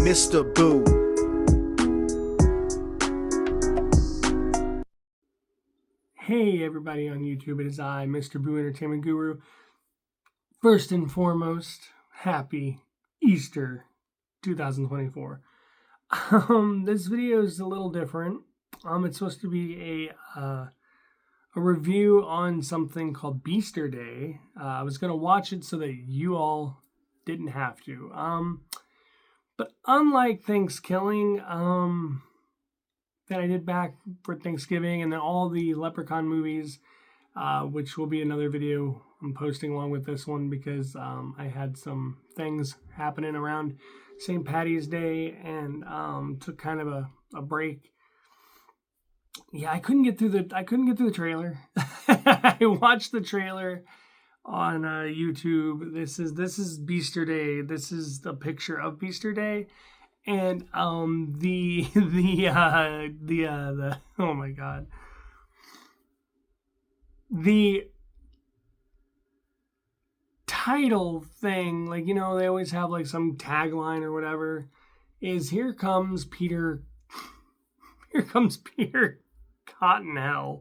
Mr. Boo. Hey everybody on YouTube, it is I, Mr. Boo Entertainment Guru. First and foremost, happy Easter 2024. This video is a little different. It's supposed to be a review on something called Beasterday. I was going to watch it so that you all didn't have to. But unlike Thanksgiving, that I did back for Thanksgiving, and then all the Leprechaun movies, which will be another video I'm posting along with this one because I had some things happening around St. Patty's Day and took kind of a break. Yeah, I couldn't get through the trailer. I watched the trailer on YouTube. This is Beasterday. This is the picture of Beasterday. And the oh my god, the title thing, like, you know, they always have like some tagline or whatever, is here comes Peter Cottonelle.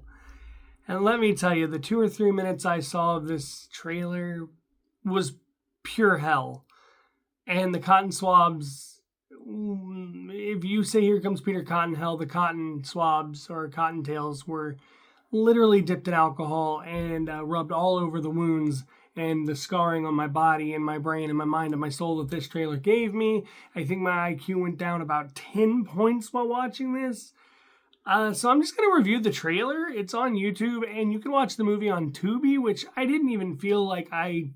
And let me tell you, the 2 or 3 minutes I saw of this trailer was pure hell. And the cotton swabs, if you say here comes Peter Cottonelle, the cotton swabs or cottontails were literally dipped in alcohol and rubbed all over the wounds and the scarring on my body and my brain and my mind and my soul that this trailer gave me. I think my IQ went down about 10 points while watching this. So I'm just going to review the trailer. It's on YouTube, and you can watch the movie on Tubi, which I didn't even feel like I...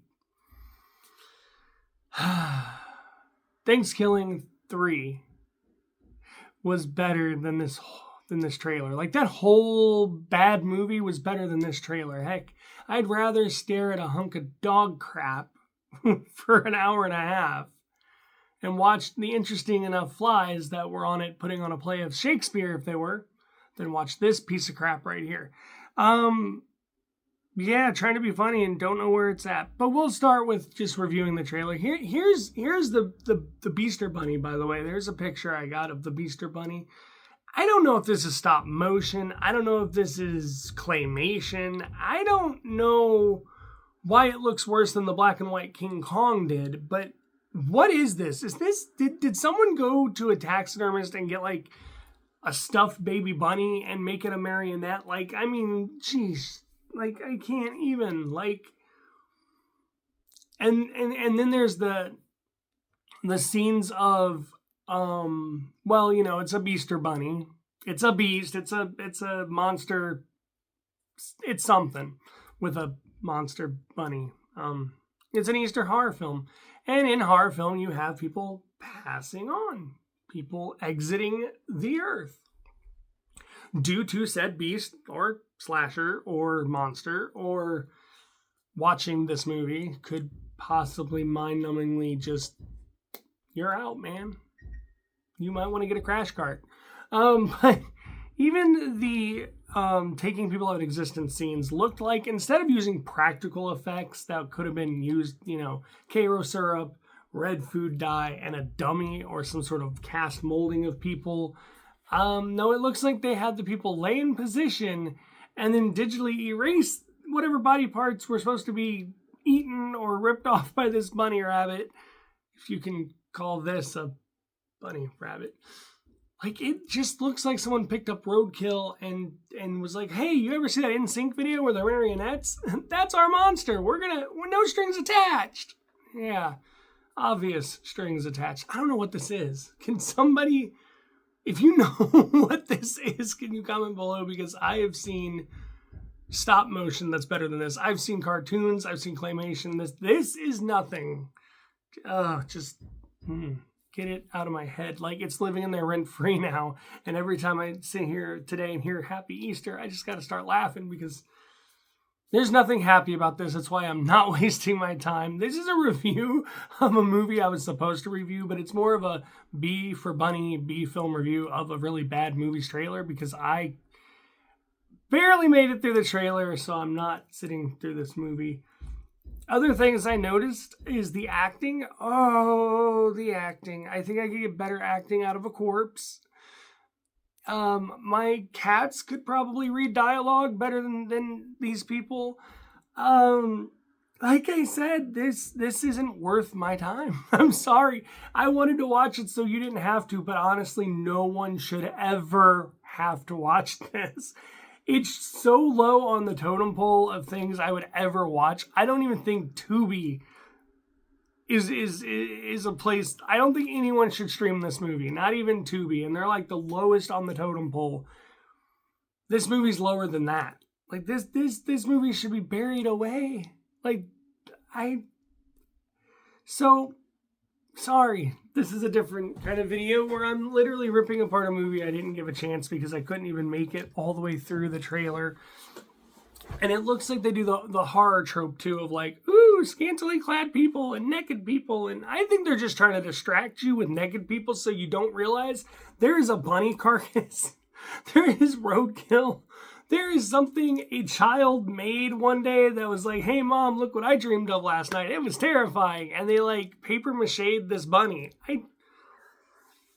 Thanksgiving 3 was better than this trailer. Like, that whole bad movie was better than this trailer. Heck, I'd rather stare at a hunk of dog crap for an hour and a half and watch the interesting enough flies that were on it putting on a play of Shakespeare, if they were, than watch this piece of crap right here. Yeah, trying to be funny and don't know where it's at. But we'll start with just reviewing the trailer. Here's the Beaster Bunny, by the way. There's a picture I got of the Beaster Bunny. I don't know if this is stop motion. I don't know if this is claymation. I don't know why it looks worse than the black and white King Kong did. But what is this? Did someone go to a taxidermist and get like a stuffed baby bunny and make it a marionette? Like, I mean, jeez. Like, I can't even, like, and then there's the scenes of, well, you know, it's a Beaster Bunny. It's a beast. It's a monster. It's something with a monster bunny. It's an Easter horror film. And in horror film, you have people passing on, people exiting the earth due to said beast or slasher or monster, or watching this movie could possibly mind-numbingly just, you're out, man. You might want to get a crash cart. But even the taking people out of existence scenes looked like, instead of using practical effects that could have been used, you know, Karo syrup, red food dye, and a dummy or some sort of cast molding of people. No, it looks like they had the people lay in position and then digitally erase whatever body parts were supposed to be eaten or ripped off by this bunny rabbit, if you can call this a bunny rabbit. Like, it just looks like someone picked up roadkill and was like, hey, you ever see that NSYNC video where they're marionettes? That's our monster. We're no strings attached. Yeah, obvious strings attached. I don't know what this is. Can somebody... If you know what this is, can you comment below? Because I have seen stop motion that's better than this. I've seen cartoons. I've seen claymation. This is nothing. Just get it out of my head. Like, it's living in there rent-free now. And every time I sit here today and hear Happy Easter, I just got to start laughing because there's nothing happy about this. That's why I'm not wasting my time. This is a review of a movie I was supposed to review, but it's more of a B for Bunny, B film review of a really bad movie's trailer because I barely made it through the trailer, so I'm not sitting through this movie. Other things I noticed is the acting. Oh, the acting. I think I could get better acting out of a corpse. My cats could probably read dialogue better than these people. Um, like I said, this isn't worth my time. I'm sorry. I wanted to watch it so you didn't have to, but honestly, no one should ever have to watch this. It's so low on the totem pole of things I would ever watch. I don't even think Tubi is a place. I don't think anyone should stream this movie, not even Tubi, and they're like the lowest on the totem pole. This movie's lower than that. Like this movie should be buried away. So sorry. This is a different kind of video where I'm literally ripping apart a movie I didn't give a chance because I couldn't even make it all the way through the trailer. And it looks like they do the horror trope too of like, ooh, scantily clad people and naked people. And I think they're just trying to distract you with naked people so you don't realize there is a bunny carcass. There is roadkill. There is something a child made one day that was like, hey mom, look what I dreamed of last night. It was terrifying. And they like paper maché'd this bunny.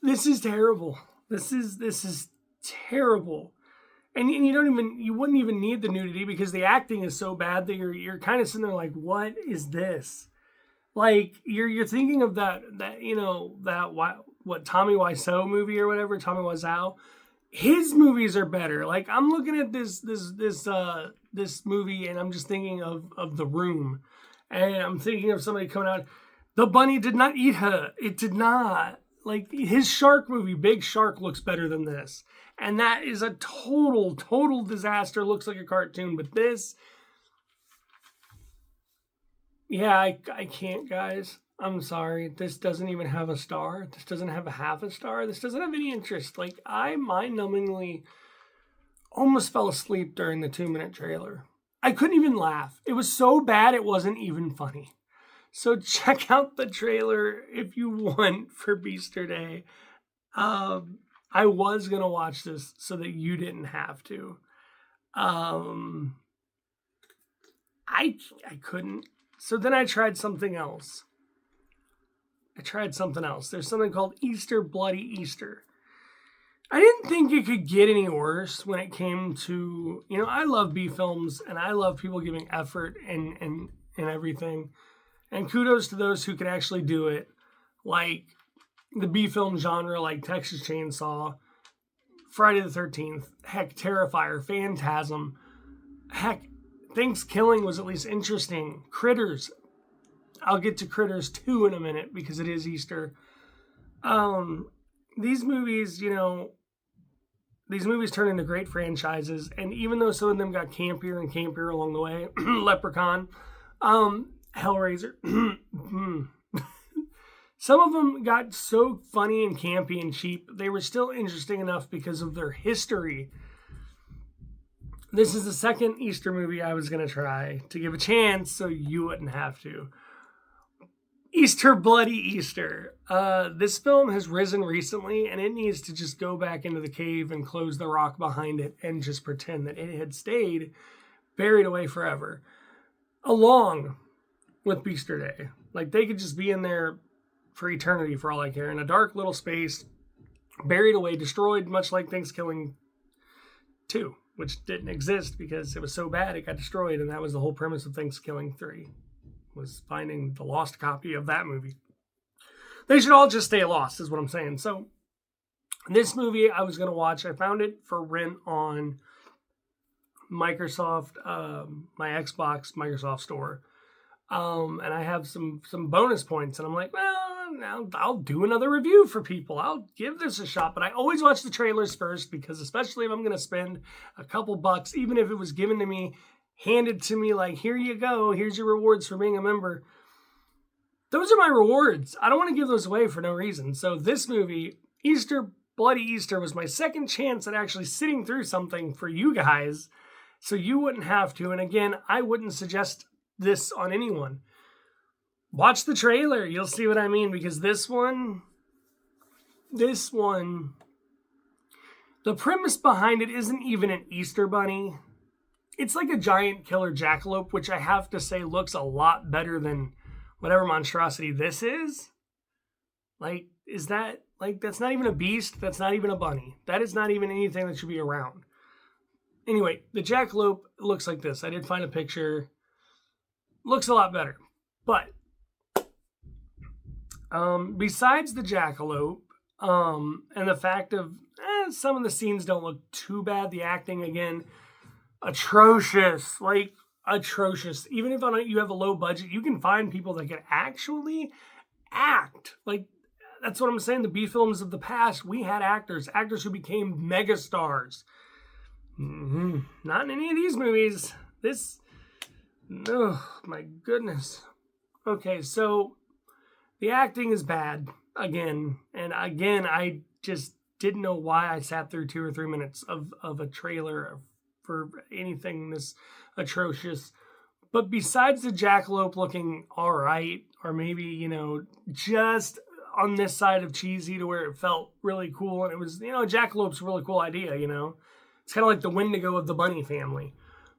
This is terrible. This is terrible. And you wouldn't even need the nudity because the acting is so bad that you're kind of sitting there like, what is this? Like you're thinking of that what Tommy Wiseau movie or whatever, Tommy Wiseau. His movies are better. Like I'm looking at this movie and I'm just thinking of The Room, and I'm thinking of somebody coming out. The bunny did not eat her. It did not. Like his shark movie, Big Shark, looks better than this. And that is a total disaster. Looks like a cartoon. But this, yeah, I can't, guys. I'm sorry. This doesn't even have a star. This doesn't have a half a star. This doesn't have any interest. Like, I mind-numbingly almost fell asleep during the 2-minute trailer. I couldn't even laugh. It was so bad it wasn't even funny. So check out the trailer if you want for Beasterday. I was going to watch this so that you didn't have to. I couldn't. So then I tried something else. There's something called Easter Bloody Easter. I didn't think it could get any worse when it came to, I love B films and I love people giving effort and everything. And kudos to those who can actually do it. Like the B film genre, like Texas Chainsaw, Friday the 13th, heck, Terrifier, Phantasm, heck, Thanksgiving was at least interesting. Critters. I'll get to Critters 2 in a minute because it is Easter. These movies, turn into great franchises. And even though some of them got campier and campier along the way, Leprechaun, Hellraiser, some of them got so funny and campy and cheap, they were still interesting enough because of their history. This is the second Easter movie I was going to try to give a chance so you wouldn't have to. Easter Bloody Easter. This film has risen recently and it needs to just go back into the cave and close the rock behind it and just pretend that it had stayed buried away forever. Along with Beasterday. Like they could just be in there for eternity for all I care, in a dark little space, buried away, destroyed, much like Thanksgiving 2, which didn't exist because it was so bad it got destroyed, and that was the whole premise of Thanksgiving 3, was finding the lost copy of that movie. They should all just stay lost, is what I'm saying. So, this movie I was going to watch, I found it for rent on Microsoft, my Xbox Microsoft store. And I have some bonus points, and I'm like, well, I'll do another review for people. I'll give this a shot, but I always watch the trailers first because especially if I'm going to spend a couple bucks, even if it was given to me, handed to me like, here you go, here's your rewards for being a member. Those are my rewards. I don't want to give those away for no reason. So this movie, Easter Bloody Easter, was my second chance at actually sitting through something for you guys so you wouldn't have to. And again, I wouldn't suggest this on anyone. Watch the trailer. You'll see what I mean, because this one, the premise behind it isn't even an Easter bunny. it's like a giant killer jackalope, which I have to say looks a lot better than whatever monstrosity this is. Like, is that, like, that's not even a beast. That's not even a bunny. That is not even anything that should be around. Anyway, the jackalope looks like this. I did find a picture. Looks a lot better. But besides the jackalope, and the fact of some of the scenes don't look too bad. The acting, again, atrocious. Like, atrocious. Even if you have a low budget, you can find people that can actually act. Like, that's what I'm saying. The B films of the past, we had actors who became megastars. Not in any of these movies. Oh my goodness. Okay, so the acting is bad again, and again, I just didn't know why I sat through 2 or 3 minutes of a trailer for anything this atrocious. But besides the jackalope looking all right, or maybe, just on this side of cheesy to where it felt really cool, and it was, jackalope's a really cool idea, It's kind of like the Wendigo of the bunny family.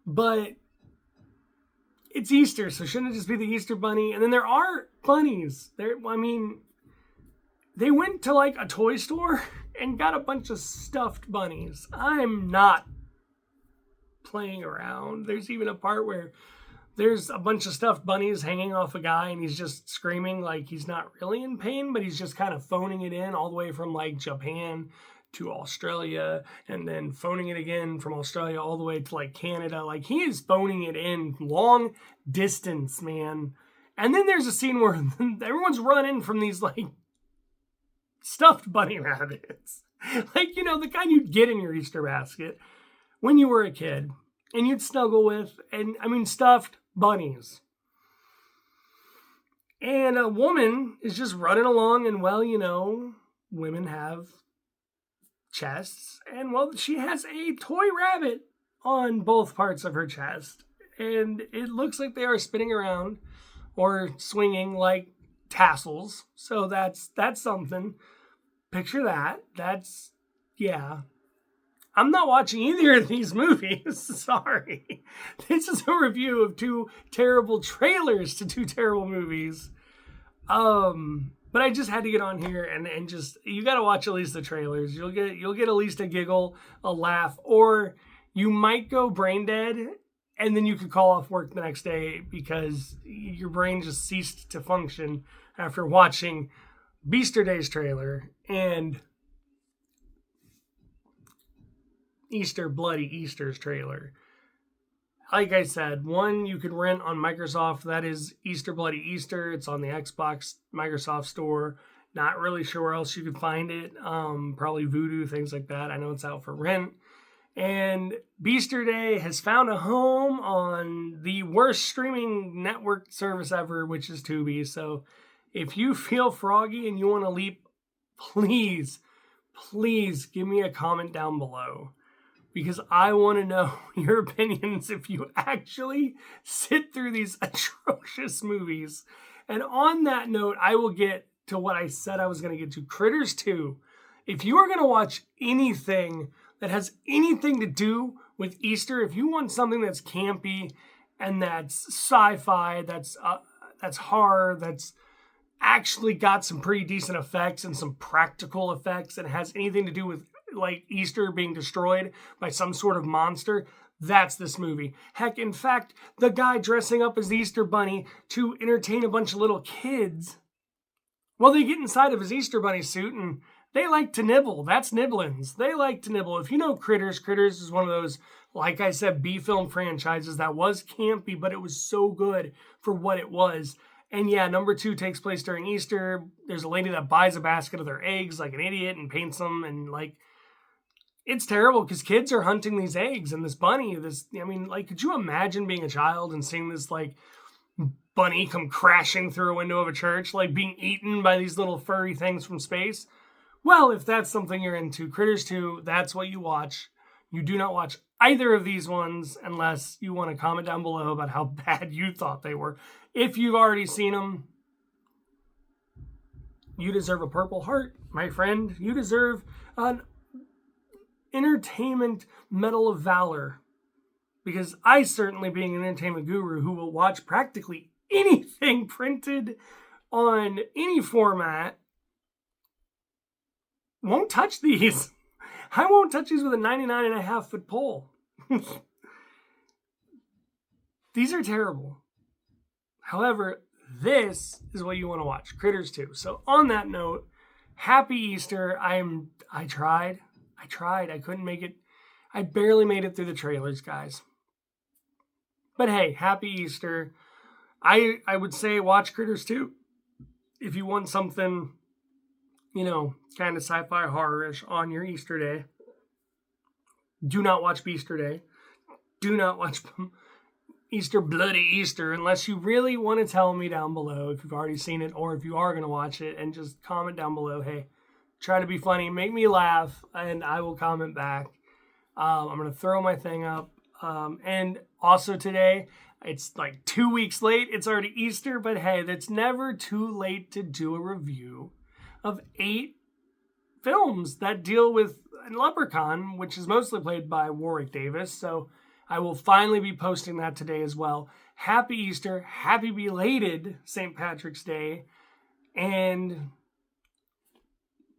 But it's Easter, so shouldn't it just be the Easter bunny? And then there are bunnies. They went to like a toy store and got a bunch of stuffed bunnies. I'm not playing around. There's even a part where there's a bunch of stuffed bunnies hanging off a guy and he's just screaming like he's not really in pain, but he's just kind of phoning it in all the way from like Japan to Australia, and then phoning it again from Australia all the way to like Canada. Like, he is phoning it in long distance, man. And then there's a scene where everyone's running from these like stuffed bunny rabbits. Like, the kind you'd get in your Easter basket when you were a kid and you'd snuggle with, and stuffed bunnies. And a woman is just running along, and women have chests, and she has a toy rabbit on both parts of her chest, and it looks like they are spinning around or swinging like tassels. So that's something. Picture that. I'm not watching either of these movies. Sorry. This is a review of 2 terrible trailers to 2 terrible movies. But I just had to get on here and just, you got to watch at least the trailers. You'll get at least a giggle, a laugh, or you might go brain dead, and then you could call off work the next day because your brain just ceased to function after watching Beasterday's trailer and Bloody Easter's trailer. Like I said, one you could rent on Microsoft. That is Easter Bloody Easter. It's on the Xbox Microsoft store. Not really sure where else you could find it. Probably Vudu, things like that. I know it's out for rent. And Beasterday has found a home on the worst streaming network service ever, which is Tubi. So if you feel froggy and you want to leap, please give me a comment down below. Because I want to know your opinions if you actually sit through these atrocious movies. And on that note, I will get to what I said I was going to get to. Critters 2. If you are going to watch anything that has anything to do with Easter, if you want something that's campy and that's sci-fi, that's horror, that's actually got some pretty decent effects and some practical effects, and has anything to do with like Easter being destroyed by some sort of monster, that's this movie. Heck, in fact, the guy dressing up as the Easter Bunny to entertain a bunch of little kids, well, they get inside of his Easter Bunny suit and they like to nibble. That's nibblins. They like to nibble. If you know Critters is one of those, like I said, B-film franchises that was campy, but it was so good for what it was. And yeah, number 2 takes place during Easter. There's a lady that buys a basket of their eggs like an idiot and paints them, and like, it's terrible because kids are hunting these eggs, and this bunny, could you imagine being a child and seeing this like bunny come crashing through a window of a church, like being eaten by these little furry things from space? Well, if that's something you're into, Critters 2, that's what you watch. You do not watch either of these ones unless you want to comment down below about how bad you thought they were. If you've already seen them, you deserve a Purple Heart, my friend. You deserve an Entertainment Medal of Valor. Because I certainly, being an entertainment guru who will watch practically anything printed on any format, won't touch these. I won't touch these with a 99.5-foot pole. These are terrible. However, this is what you want to watch, Critters 2. So on that note, happy Easter. I tried. I couldn't make it. I barely made it through the trailers, guys. But hey, happy Easter. I would say watch Critters 2 if you want something, kind of sci-fi horror-ish on your Easter day. Do not watch Beasterday. Do not watch Easter Bloody Easter unless you really want to tell me down below if you've already seen it or if you are going to watch it, and just comment down below, hey, try to be funny, make me laugh, and I will comment back. I'm going to throw my thing up. And also today, it's like 2 weeks late. It's already Easter, but hey, it's never too late to do a review of 8 films that deal with Leprechaun, which is mostly played by Warwick Davis. So I will finally be posting that today as well. Happy Easter. Happy belated St. Patrick's Day. And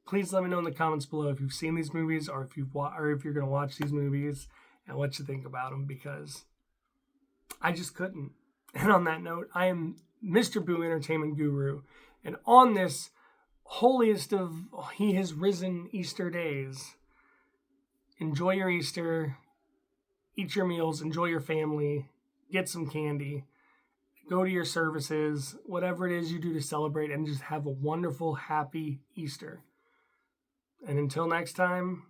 please let me know in the comments below if you've seen these movies or if you're going to watch these movies and what you think about them, because I just couldn't. And on that note, I am Mr. Boo Entertainment Guru. And on this holiest of He Has Risen Easter days, enjoy your Easter, eat your meals, enjoy your family, get some candy, go to your services, whatever it is you do to celebrate, and just have a wonderful, happy Easter. And until next time,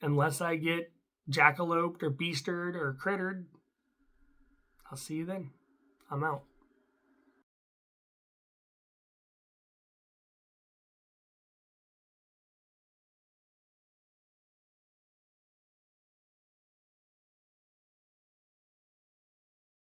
unless I get jackaloped or beastered or crittered, I'll see you then. I'm out.